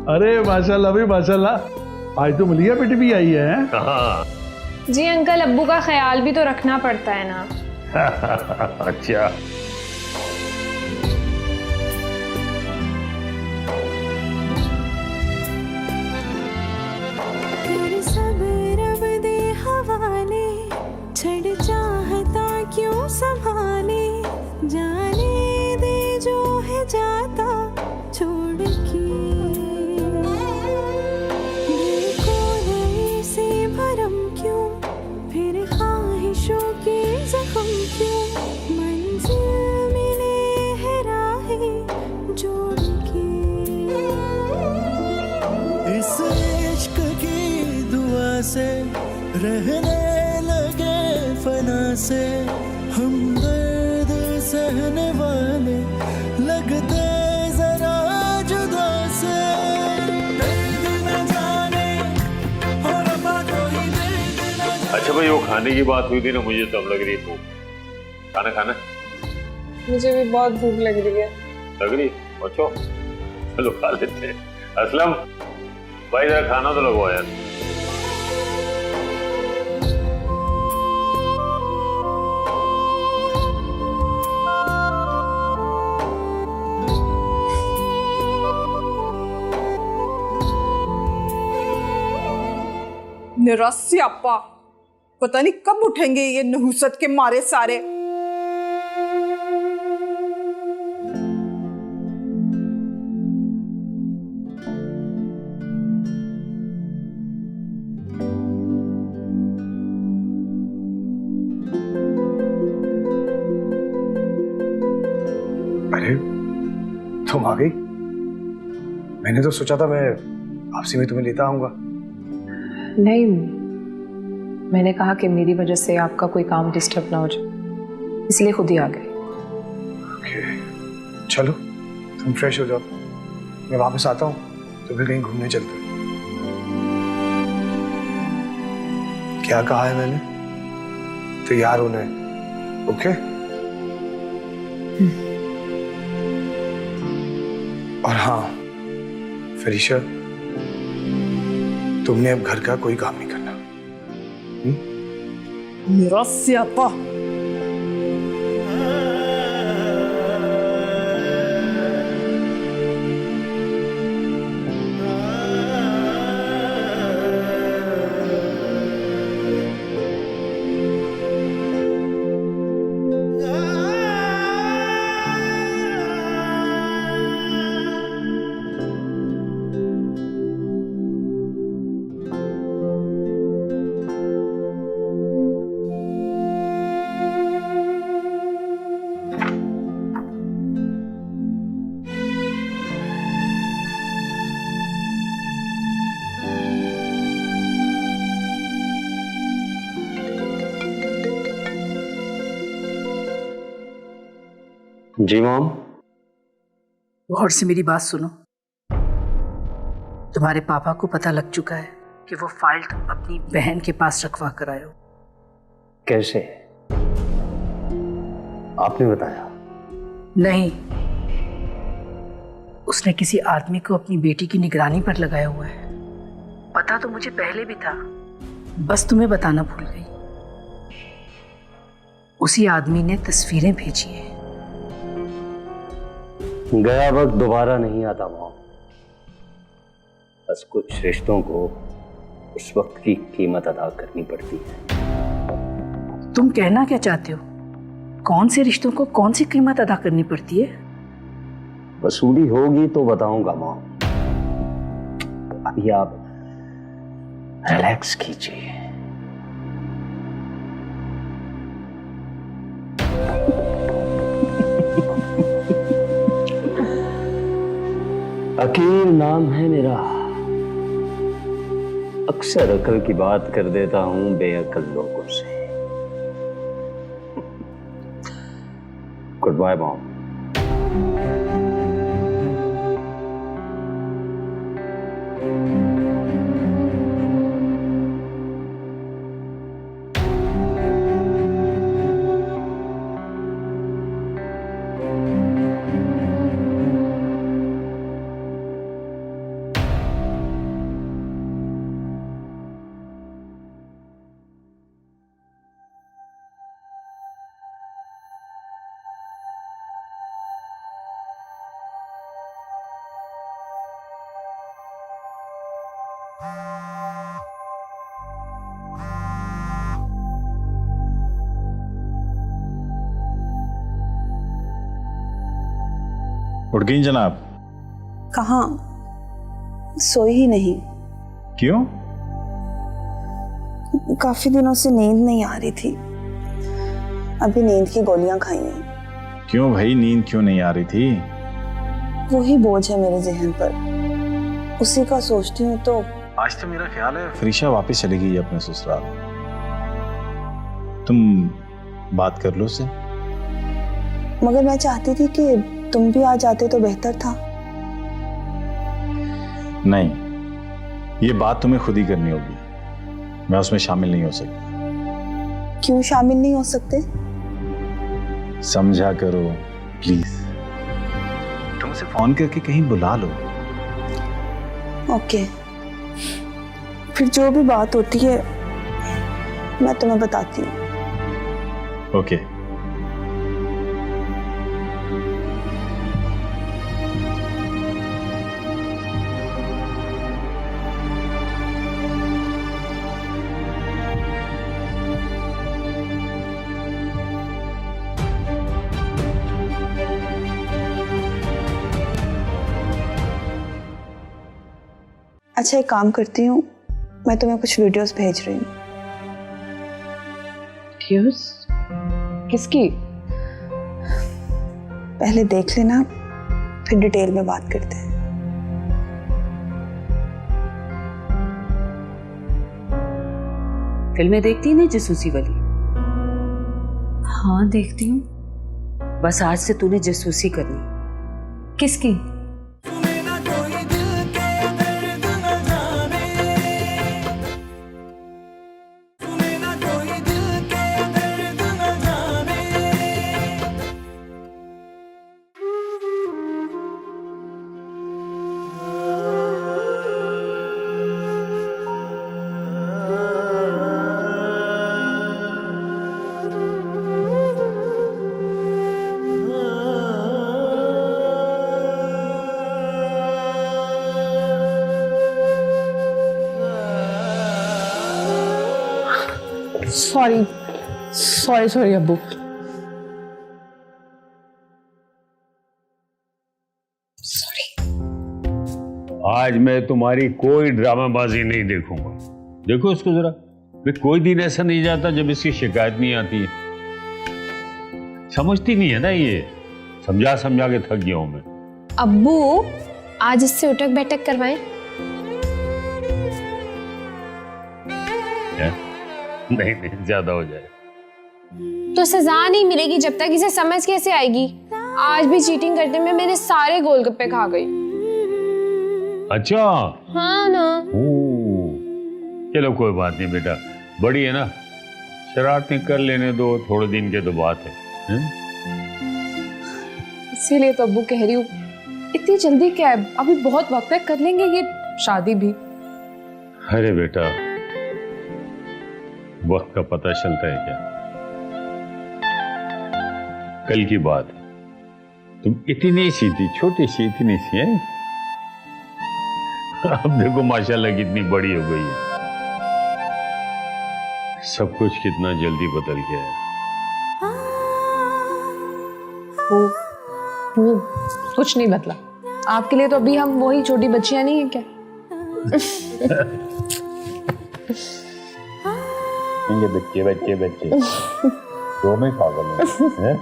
अरे माशाल्लाह भाई माशाल्लाह, आज तो मलिया बेटी भी आई है। हाँ। जी अंकल, अब्बू का ख्याल भी तो रखना पड़ता है ना। अच्छा। सब रब दे हवाले, छड़ चाहता क्यों संभाले, जाने दे जो है जाता छोड़ के। दिल को नए से भरम क्यों, फिर ख्वाहिशों के जख्म क्यों, मंजिल मिले है राहें जोड़ के। इस इश्क की दुआ से रहने लगे फना से, हम दर्द सहने वाले लगते जरा जुदा से। दर्द न जाने और रब्बा कोई दर्द न जाने। अच्छा भाई, वो खाने की बात हुई थी ना, मुझे तब लग रही भूख। खाना खाना? मुझे भी बहुत भूख लग रही है। लग रही? अच्छा चलो खा लेते हैं। असलम भाई, जरा खाना तो लगवाओ यार। निरास्यापा, पता नहीं कब उठेंगे ये नहुसत के मारे सारे। अरे तुम आ गई? मैंने तो सोचा था मैं वापसी में तुम्हें लेता आऊंगा। नहीं, मैंने कहा कि मेरी वजह से आपका कोई काम डिस्टर्ब ना हो जाए, इसलिए खुद ही आ गए। ओके, चलो तुम फ्रेश हो जाओ, मैं वापस आता हूँ तो फिर कहीं घूमने चलते हैं। क्या कहा है मैंने? तैयार होना है, ओके? और हाँ फरीशा, तुमने अब घर का कोई काम नहीं करना। निरास्यापा। जी मॉम। गौर से मेरी बात सुनो। तुम्हारे पापा को पता लग चुका है कि वो फाइल तुम अपनी बहन के पास रखवा कर आए हो। कैसे? आपने बताया? नहीं, उसने किसी आदमी को अपनी बेटी की निगरानी पर लगाया हुआ है। पता तो मुझे पहले भी था, बस तुम्हें बताना भूल गई। उसी आदमी ने तस्वीरें भेजी हैं। गया वक्त दोबारा नहीं आता मॉम, बस कुछ रिश्तों को उस वक्त की कीमत अदा करनी पड़ती है। तुम कहना क्या चाहते हो? कौन से रिश्तों को कौन सी कीमत अदा करनी पड़ती है? वसूली होगी तो बताऊंगा मॉम, अभी आप रिलैक्स कीजिए। अकील नाम है मेरा। अक्सर अकल की बात कर देता हूं बेअकल लोगों से। Good bye mom. उठ गई जनाब? कहाँ, सोई ही नहीं। क्यों? काफी दिनों से नींद नहीं आ रही थी, अभी नींद की गोलियां खाई हैं। क्यों भाई, नींद क्यों नहीं आ रही थी? वही बोझ है मेरे जहन पर, उसी का सोचती हूँ तो। आज तो मेरा ख्याल है फरीशा वापस चली गई अपने ससुराल। तुम बात कर लो उससे। मगर मैं चाहती थी कि तुम भी आ जाते तो बेहतर था। नहीं, ये बात तुम्हें खुद ही करनी होगी, मैं उसमें शामिल नहीं हो सकता। क्यों शामिल नहीं हो सकते? समझा करो प्लीज। तुम उसे फोन करके कहीं बुला लो। ओके, फिर जो भी बात होती है मैं तुम्हें बताती हूँ। ओके। अच्छा, एक काम करती हूँ, मैं तुम्हें कुछ वीडियोस भेज रही हूँ। किसकी? पहले देख लेना, फिर डिटेल में बात करते हैं। फिल्में देखती है ना जासूसी वाली? हाँ देखती हूँ। बस आज से तूने जासूसी करनी। किसकी? सॉरी अब्बू। आज मैं तुम्हारी कोई ड्रामाबाजी नहीं देखूंगा। देखो इसको जरा, मैं कोई दिन ऐसा नहीं जाता जब इसकी शिकायत नहीं आती है। समझती नहीं है ना ये, समझा समझा के थक गया हूं मैं। अब्बू, आज इससे उठक बैठक करवाएं। नहीं, ज्यादा हो जाए तो सजा नहीं मिलेगी जब तक इसे समझ कैसे आएगी। आज भी चीटिंग करते में मेरे सारे गोलगप्पे खा गई। अच्छा हाँ ना। चलो कोई बात नहीं बेटा, बड़ी है ना, शरारतें कर लेने दो, थोड़े दिन के तो बात है। इसीलिए तो अब्बू कह रही हूँ, इतनी जल्दी क्या है, अभी बहुत वक्त है, कर लेंगे ये शादी भी। अरे बेटा, वक्त का पता चलता है क्या? कल की बात है, तुम इतनी सी थी, छोटी सी, इतनी सी है, अब देखो माशाल्लाह कितनी बड़ी हो गई है। सब कुछ कितना जल्दी बदल गया है। वो कुछ नहीं बदला, आपके लिए तो अभी हम वही छोटी बच्चियां नहीं है क्या? ये बच्चे दोनों ही पागल हैं।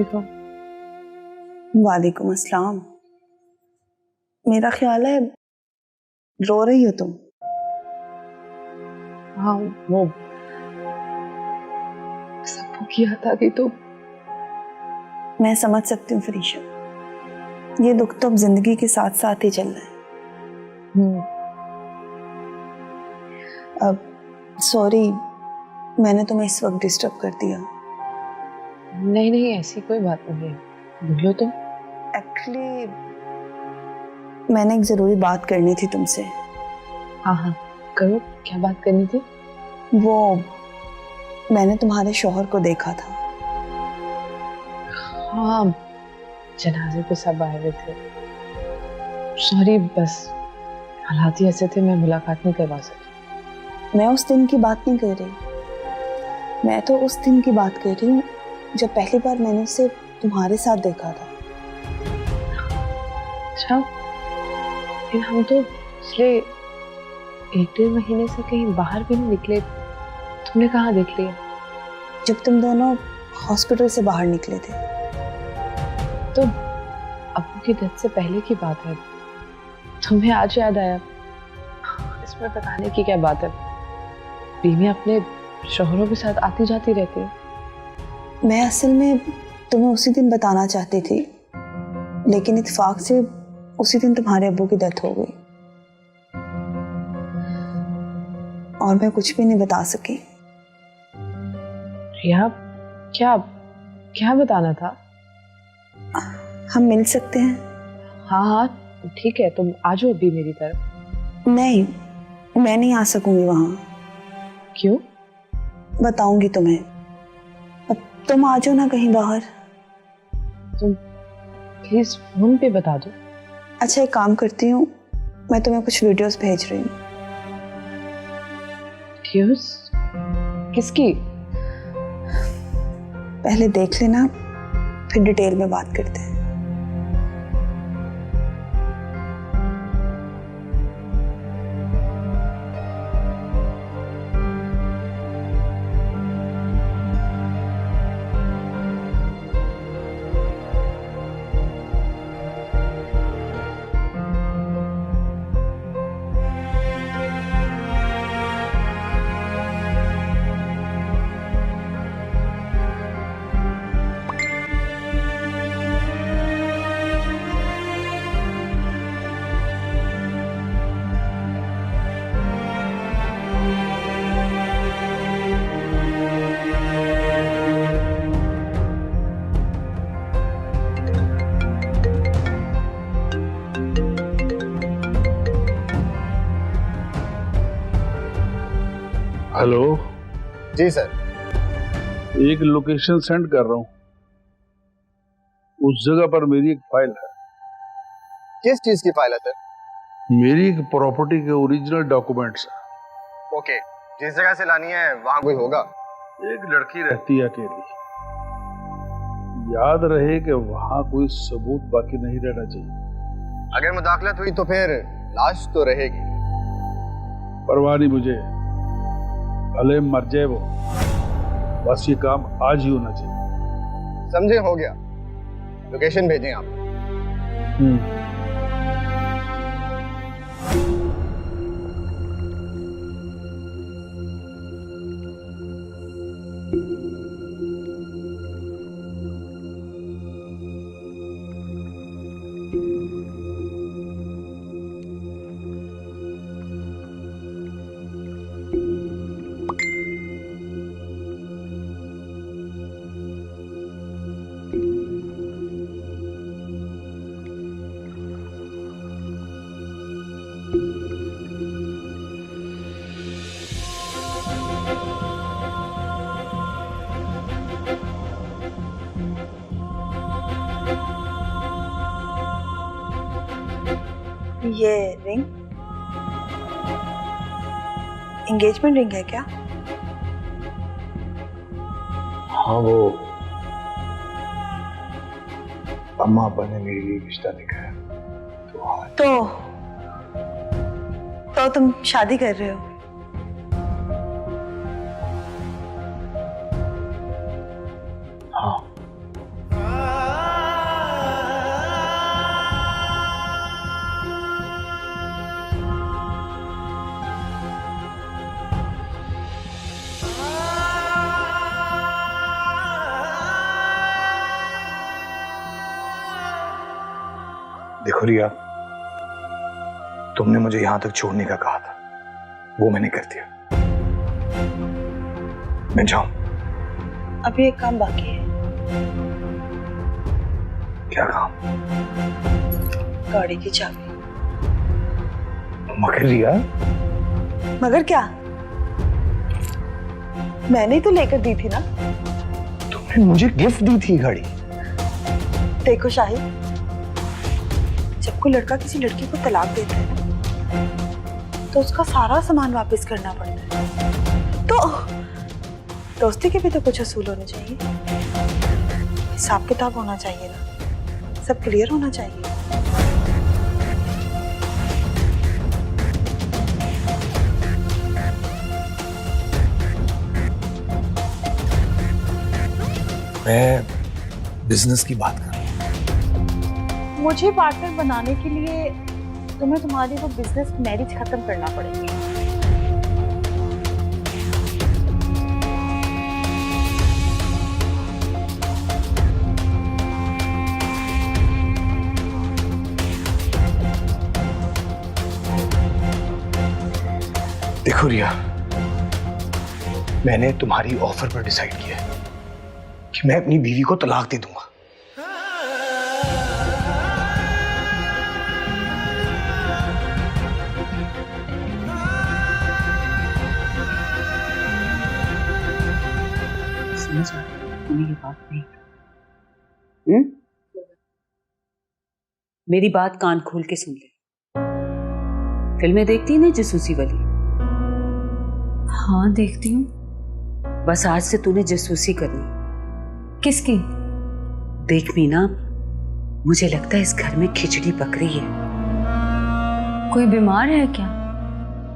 वालेकुम। वालेकुम अस्सलाम। मेरा ख्याल है रो रही हो तुम। हाँ, वो सबको किया था कि तो मैं समझ सकती हूँ फरीशा, ये दुख तो अब जिंदगी के साथ साथ ही चल रहा है। अब सॉरी, मैंने तुम्हें इस वक्त डिस्टर्ब कर दिया। नहीं नहीं, ऐसी कोई बात नहीं है, बोलो तुम। एक्चुअली मैंने एक जरूरी बात करनी थी तुमसे। हाँ हाँ करो, क्या बात करनी थी? वो मैंने तुम्हारे शौहर को देखा था। हाँ, जनाजे पे सब आए हुए थे। सॉरी, बस हालात ही ऐसे थे, मैं मुलाकात नहीं करवा सकी। मैं उस दिन की बात नहीं कर रही, मैं तो उस दिन की बात कर रही हूँ जब पहली बार मैंने उसे तुम्हारे साथ देखा था। अच्छा, फिर हम तो पिछले 1-1.5 महीने से कहीं बाहर भी नहीं निकले। तुमने कहाँ देख लिया? जब तुम दोनों हॉस्पिटल से बाहर निकले थे। तो अब्बू की डेथ से पहले की बात है, तुम्हें आज याद आया? इसमें बताने की क्या बात है, बीवी अपने शौहरों के साथ आती जाती रहती है। मैं असल में तुम्हें उसी दिन बताना चाहती थी, लेकिन इत्तेफाक से उसी दिन तुम्हारे अब्बू की डेथ हो गई और मैं कुछ भी नहीं बता सकी। रिया, क्या क्या बताना था? हम मिल सकते हैं? हाँ हाँ ठीक है, तुम आ जाओ अभी मेरी तरफ। नहीं, मैं नहीं आ सकूंगी वहां। क्यों? बताऊंगी तुम्हें, अब तुम आ जाओ ना कहीं बाहर। तुम प्लीज फोन पे बता दो। अच्छा, एक काम करती हूँ, मैं तुम्हें कुछ वीडियोस भेज रही हूँ। वीडियोस? किसकी? पहले देख लेना, फिर डिटेल में बात करते हैं। हेलो जी सर। एक लोकेशन सेंड कर रहा हूँ, उस जगह पर मेरी एक फाइल है। किस चीज की फाइल है सर? मेरी एक प्रॉपर्टी के ओरिजिनल डॉक्यूमेंट्स है। ओके, जिस जगह से लानी है वहां कोई होगा? एक लड़की रहती है अकेली, याद रहे कि वहां कोई सबूत बाकी नहीं रहना चाहिए। अगर मुदाखलत हुई तो फिर लाश तो रहेगी। परवाह नहीं मुझे, भले मर जाए वो, बस ये काम आज ही होना चाहिए। समझे, हो गया। लोकेशन भेजें आप। ये रिंग एंगेजमेंट रिंग है क्या? हाँ, वो अम्मा अब्बा ने मेरे लिए रिश्ता देखा है। तो तुम शादी कर रहे हो? हाँ। देखो रिया, तुमने मुझे यहां तक छोड़ने का कहा था, वो मैंने कर दिया। मैं जाऊं? अभी एक काम बाकी है। क्या काम? गाड़ी की चाबी। मगर रिया, मगर क्या? मैंने तो लेकर दी थी ना। तुमने मुझे गिफ्ट दी थी गाड़ी। देखो शाहिद, जब कोई लड़का किसी लड़की को तलाक देता है ना, तो उसका सारा सामान वापस करना पड़ता है। तो दोस्ती के भी तो कुछ असूल होने चाहिए, हिसाब किताब होना चाहिए ना, सब क्लियर होना चाहिए। मैं बिजनेस की बात कर रहा हूं। मुझे पार्टनर बनाने के लिए तुम्हें तुम्हारी वो बिजनेस मैरिज खत्म करना पड़ेगी। देखो रिया, मैंने तुम्हारी ऑफर पर डिसाइड किया है कि मैं अपनी बीवी को तलाक दे दूंगा। समझ आ तुम्हें ये बात नहीं। मेरी बात कान खोल के सुन ले। फिल्में देखती है ना जासूसी वाली? हाँ देखती हूँ। बस आज से तूने जासूसी करनी। किसकी? देख मीना, मुझे लगता है इस घर में खिचड़ी पक रही है। कोई बीमार है क्या?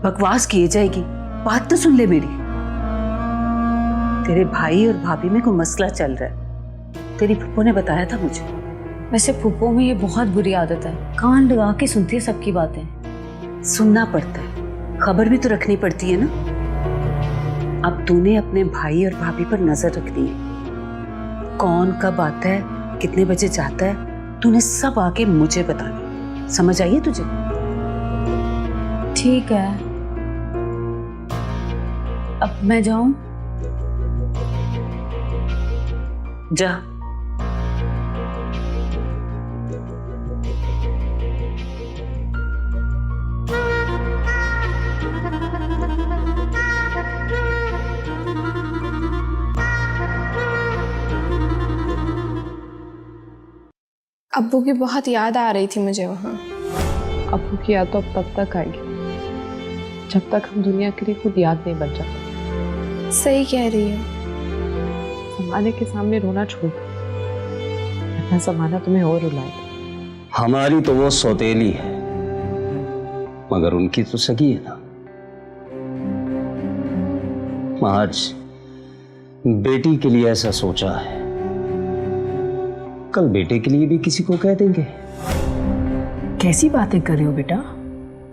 बकवास किए जाएगी, बात तो सुन ले मेरी। तेरे भाई और भाभी में कोई मसला चल रहा है, तेरी फूफो ने बताया था मुझे। वैसे फूफो में ये बहुत बुरी आदत है, कान लगा के सुनती है सबकी बातें। सुनना पड़ता है, खबर भी तो रखनी पड़ती है ना। अब तूने अपने भाई और भाभी पर नजर रखनी है। कौन कब आता है, कितने बजे जाता है, तूने सब आके मुझे बताना। समझ आई है तुझे? ठीक है, अब मैं जाऊं? जा। अब्बू की बहुत याद आ रही थी मुझे वहाँ। अब्बू की याद तो अब तब तक आएगी जब तक हम दुनिया के लिए खुद याद नहीं बन जाते। सही कह रही है। जमाने के सामने रोना छोड़ दो, वरना जमाना तुम्हें और रुलाएगा। हमारी तो वो सौतेली है, मगर उनकी तो सगी है ना। आज बेटी के लिए ऐसा सोचा है, कल बेटे के लिए भी किसी को कह देंगे। कैसी बातें कर रहे हो बेटा?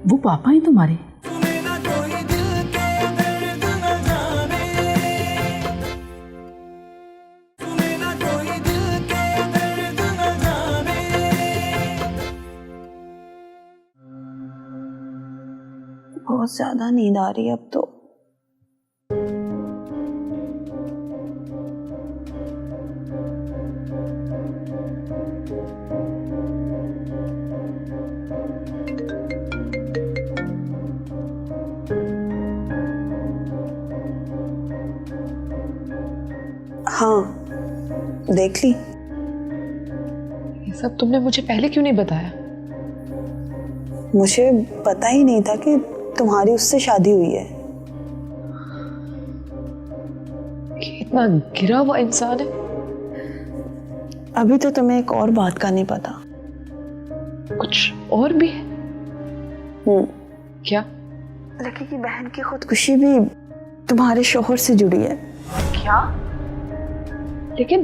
वो पापा ही तुम्हारे। बहुत ज्यादा नींद आ रही है अब तो। हाँ, देख ली। ये सब तुमने मुझे पहले क्यों नहीं बताया? मुझे पता ही नहीं था कि तुम्हारी उससे शादी हुई है। ये इतना गिरा हुआ इंसान है। अभी तो तुम्हें एक और बात का नहीं पता। कुछ और भी है? क्या? लकी की बहन की खुदकुशी भी तुम्हारे शोहर से जुड़ी है। क्या? लेकिन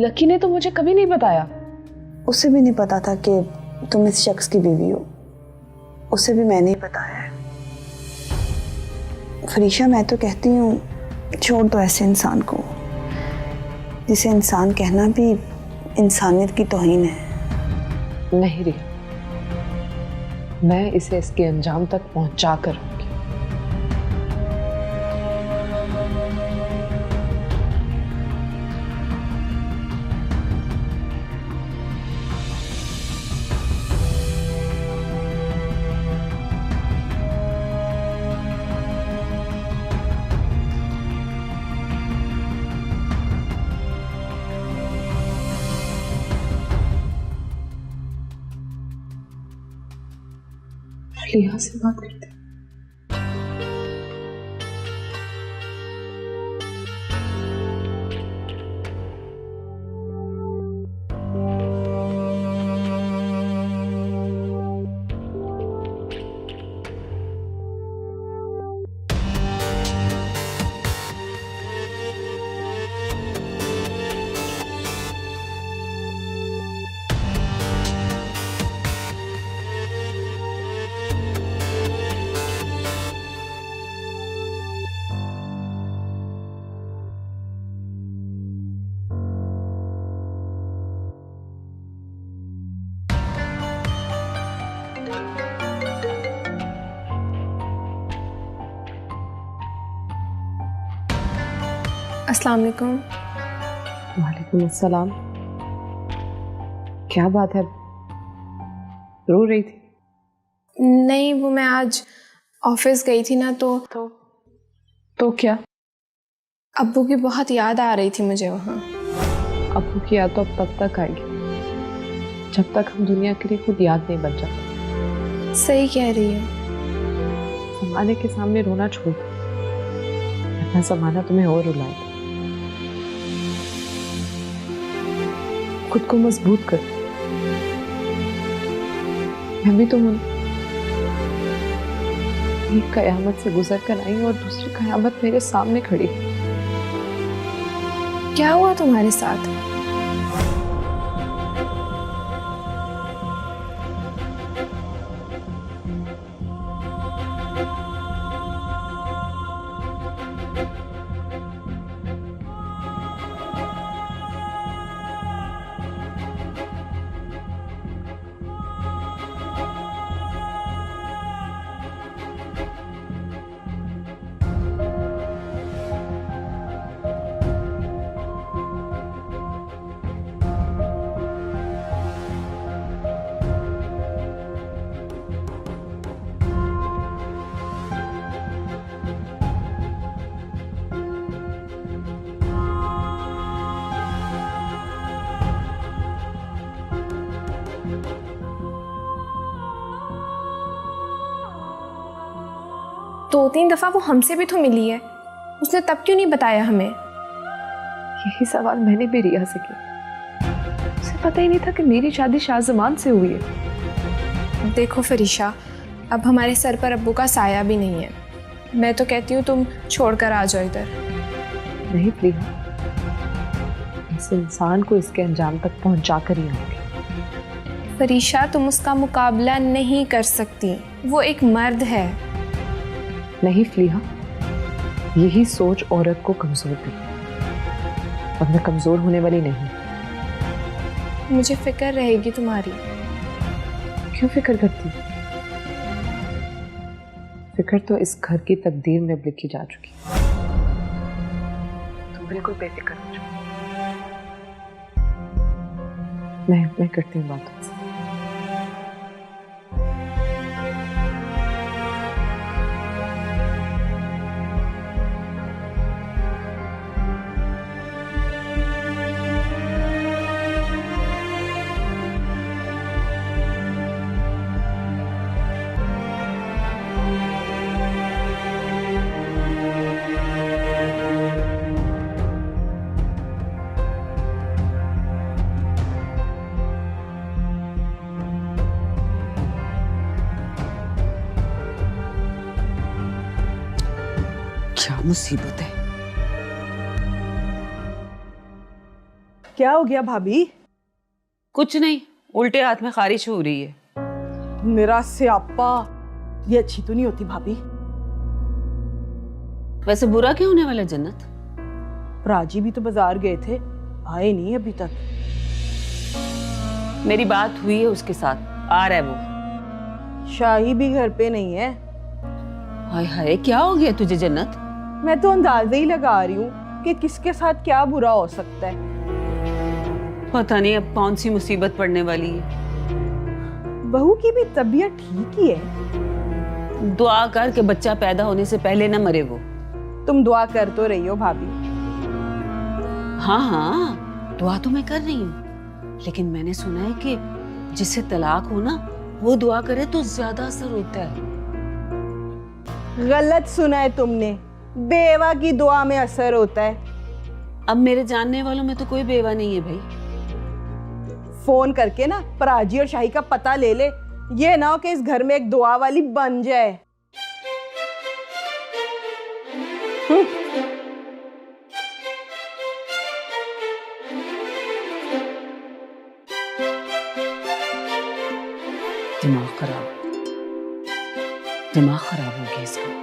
लकी ने तो मुझे कभी नहीं बताया। उसे भी नहीं पता था कि तुम इस शख्स की बीवी हो। उसे भी मैंने ही बताया है। फरीशा, मैं तो कहती हूँ छोड़ दो ऐसे इंसान को, जिसे इंसान कहना भी इंसानियत की तौहीन है। नहीं रिया, मैं इसे इसके अंजाम तक पहुंचा कर रहूंगी। लिया से बात करते हैं। अस्सलाम वालेकुम। वालेकुम अस्सलाम। क्या बात है, रो रही थी? नहीं, वो मैं आज ऑफिस गई थी ना तो क्या? अब्बू की बहुत याद आ रही थी मुझे वहाँ। अब्बू की याद तो अब तब तक आएगी जब तक हम दुनिया के लिए खुद याद नहीं बन जाते। सही कह रही है। जमाने के सामने रोना छोड़ दो, वरना जमाना तुम्हें और रुलाएगा। खुद को मजबूत कर। मैं भी तो हूं, एक कयामत से गुजर कर आई और दूसरी कयामत मेरे सामने खड़ी। क्या हुआ तुम्हारे साथ? दो तीन दफा वो हमसे भी तो मिली है, उसने तब क्यों नहीं बताया हमें? यही सवाल मैंने भी रिया से किया। उसे पता ही नहीं था कि मेरी शादी शाहजमान से हुई है। देखो फरीशा, अब हमारे सर पर अब्बू का साया भी नहीं है। मैं तो कहती हूँ तुम छोड़कर आ जाओ इधर। नहीं प्रिया, इस इंसान को इसके अंजाम तक पहुंचा कर ही आऊंगी। फरीशा, तुम उसका मुकाबला नहीं कर सकती, वो एक मर्द है। नहीं फलीहा, यही सोच औरत को कमजोर करती, और मैं कमजोर होने वाली नहीं। मुझे फिक्र रहेगी तुम्हारी। क्यों फिक्र करती? फिक्र तो इस घर की तकदीर में अब लिखी जा चुकी। तुम बिल्कुल बेफिक्र हो जाओ। मैं करती हूँ बात तुमसे। क्या मुसीबत है? क्या हो गया भाभी? कुछ नहीं, उल्टे हाथ में खारिश हो रही है। मेरा स्यापा, ये अच्छी तो नहीं होती भाभी। वैसे बुरा क्या होने वाला है जन्नत? राजी भी तो बाजार गए थे, आए नहीं अभी तक। मेरी बात हुई है उसके साथ, आ रहा है वो। शाही भी घर पे नहीं है। हाय हाय, क्या हो गया तुझे जन्नत? मैं तो अंदाजा ही लगा रही हूँ कि किसके साथ क्या बुरा हो सकता है। पता नहीं अब कौन सी मुसीबत पड़ने वाली है। बहू की भी तबीयत ठीक ही है। दुआ कर के बच्चा पैदा होने से पहले ना मरे वो। तुम दुआ कर तो रही हो भाभी। हाँ हाँ, दुआ तो मैं कर रही हूँ, लेकिन मैंने सुना है कि जिससे तलाक हो ना, वो दुआ करे तो ज्यादा असर होता है। गलत सुना है तुमने, बेवा की दुआ में असर होता है। अब मेरे जानने वालों में तो कोई बेवा नहीं है भाई। फोन करके ना पराजी और शाही का पता ले ले, ये ना हो कि इस घर में एक दुआ वाली बन जाए। दिमाग खराब हो गया इसका।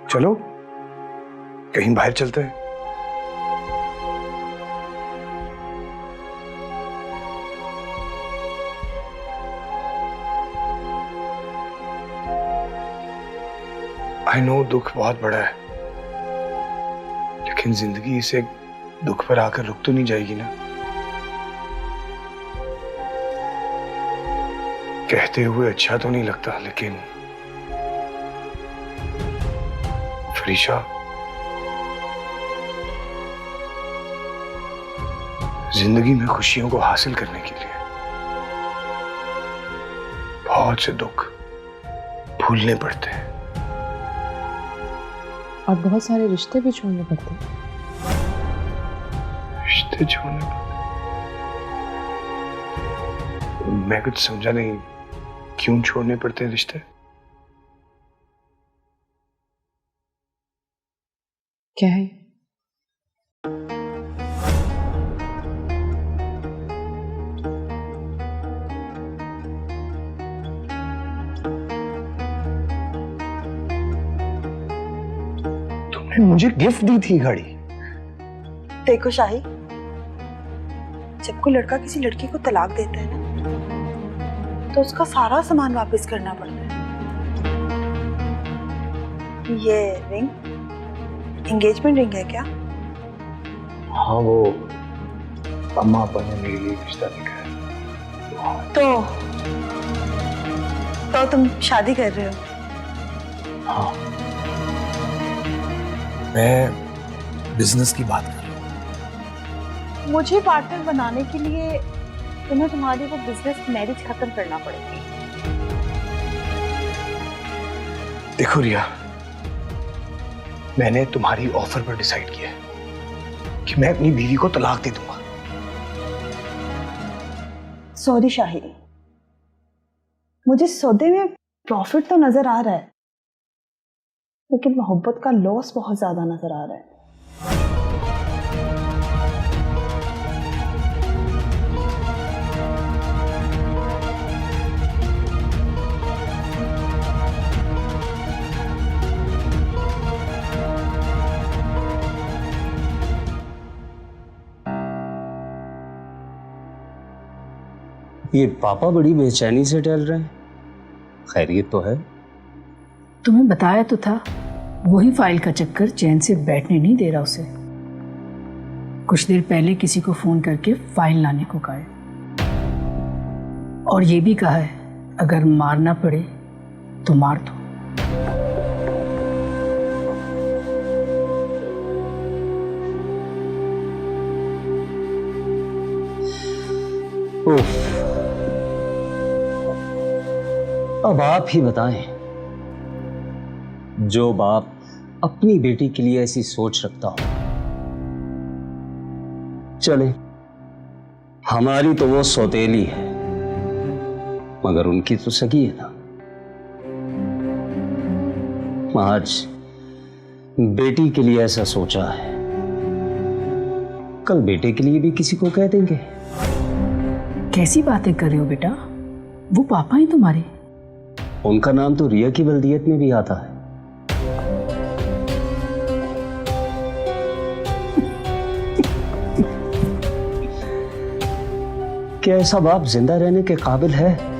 चलो कहीं बाहर चलते हैं। आई नो दुख बहुत बड़ा है, लेकिन जिंदगी इसे दुख पर आकर रुक तो नहीं जाएगी ना। कहते हुए अच्छा तो नहीं लगता, लेकिन फरीशा, जिंदगी में खुशियों को हासिल करने के लिए बहुत से दुख भूलने पड़ते हैं और बहुत सारे रिश्ते भी छोड़ने पड़ते हैं। रिश्ते छोड़ने पड़ते? मैं कुछ समझा नहीं, क्यों छोड़ने पड़ते हैं रिश्ते? क्या है? तुमने मुझे गिफ्ट दी थी घड़ी। देखो शाही, जब कोई लड़का किसी लड़की को तलाक देता है ना, तो उसका सारा सामान वापस करना पड़ता है। ये रिंग एंगेजमेंट रिंग है क्या? हाँ, वो अम्मा अपा ने मेरे लिए रिश्ता देखा है। तो तुम शादी कर रहे हो? हाँ, मैं बिजनेस की बात कर रहा हूँ। मुझे पार्टनर बनाने के लिए तुम्हें तुम्हारी वो बिजनेस मैरिज खत्म करना पड़ेगी। देखो रिया, मैंने तुम्हारी ऑफर पर डिसाइड किया है कि मैं अपनी बीवी को तलाक दे दूंगा। सॉरी शाही, मुझे सौदे में प्रॉफिट तो नजर आ रहा है, लेकिन मोहब्बत का लॉस बहुत ज्यादा नजर आ रहा है। ये पापा बड़ी बेचैनी से टहल रहे हैं, खैरियत तो है? तुम्हें बताया तो था, वही फाइल का चक्कर चैन से बैठने नहीं दे रहा उसे। कुछ देर पहले किसी को फोन करके फाइल लाने को कहा है, और ये भी कहा है अगर मारना पड़े तो मार दो। अब आप ही बताएं, जो बाप अपनी बेटी के लिए ऐसी सोच रखता हो। चले, हमारी तो वो सौतेली है, मगर उनकी तो सगी है ना। आज बेटी के लिए ऐसा सोचा है, कल बेटे के लिए भी किसी को कह देंगे। कैसी बातें कर रहे हो बेटा? वो पापा ही तुम्हारे। उनका नाम तो रिया की बल्दियत में भी आता है। क्या ऐसा बाप जिंदा रहने के काबिल है?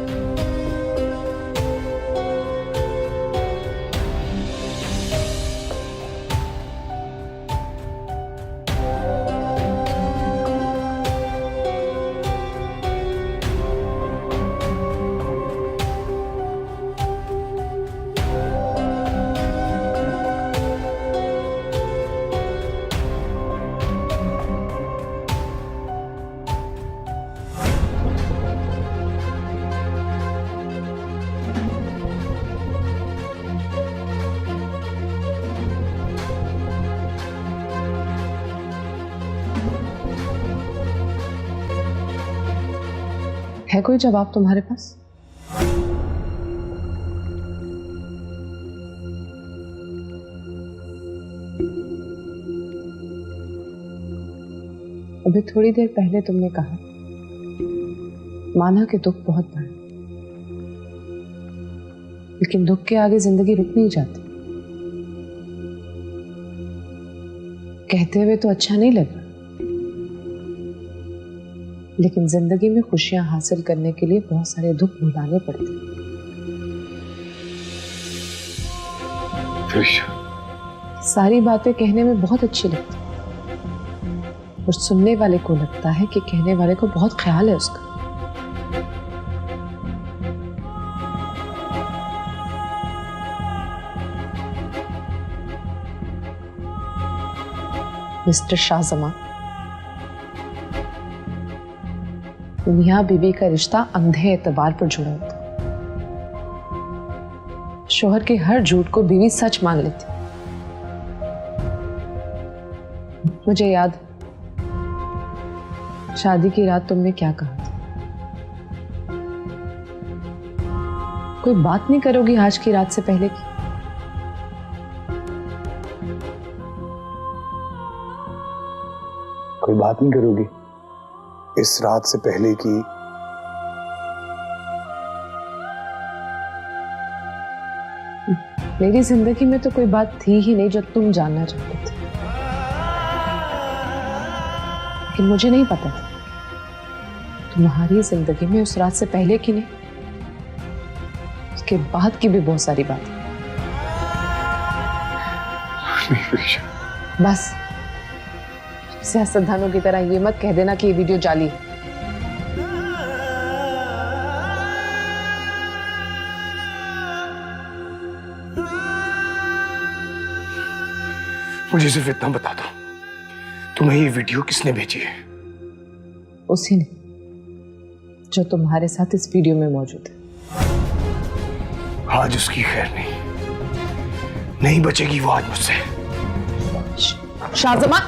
है कोई जवाब तुम्हारे पास? अभी थोड़ी देर पहले तुमने कहा माना कि दुख बहुत बड़ा, लेकिन दुख के आगे जिंदगी रुक नहीं जाती। कहते हुए तो अच्छा नहीं लग रहा, लेकिन जिंदगी में खुशियां हासिल करने के लिए बहुत सारे दुख भुलाने पड़ते हैं। सारी बातें कहने में बहुत अच्छी लगती, और सुनने वाले को लगता है कि कहने वाले को बहुत ख्याल है उसका। मिस्टर शाहजमा, मियां बीवी का रिश्ता अंधे एतबार पर जुड़ा होता। शोहर के हर झूठ को बीवी सच मान लेती। मुझे याद, शादी की रात तुमने क्या कहा था? कोई बात नहीं करोगी आज की रात से पहले की? कोई बात नहीं करोगी इस रात से पहले की? मेरी जिंदगी में तो कोई बात थी ही नहीं जो तुम जानना चाहते थे, लेकिन मुझे नहीं पता था तुम्हारी जिंदगी में उस रात से पहले की नहीं, उसके बाद की भी बहुत सारी बातें। बस सियासतदानों की तरह ये मत कह देना कि ये वीडियो जाली है। मुझे सिर्फ इतना बता दो, तुम्हें ये वीडियो किसने भेजी है? उसी ने जो तुम्हारे साथ इस वीडियो में मौजूद है। आज उसकी खैर नहीं बचेगी वो आज मुझसे। शाहजमा,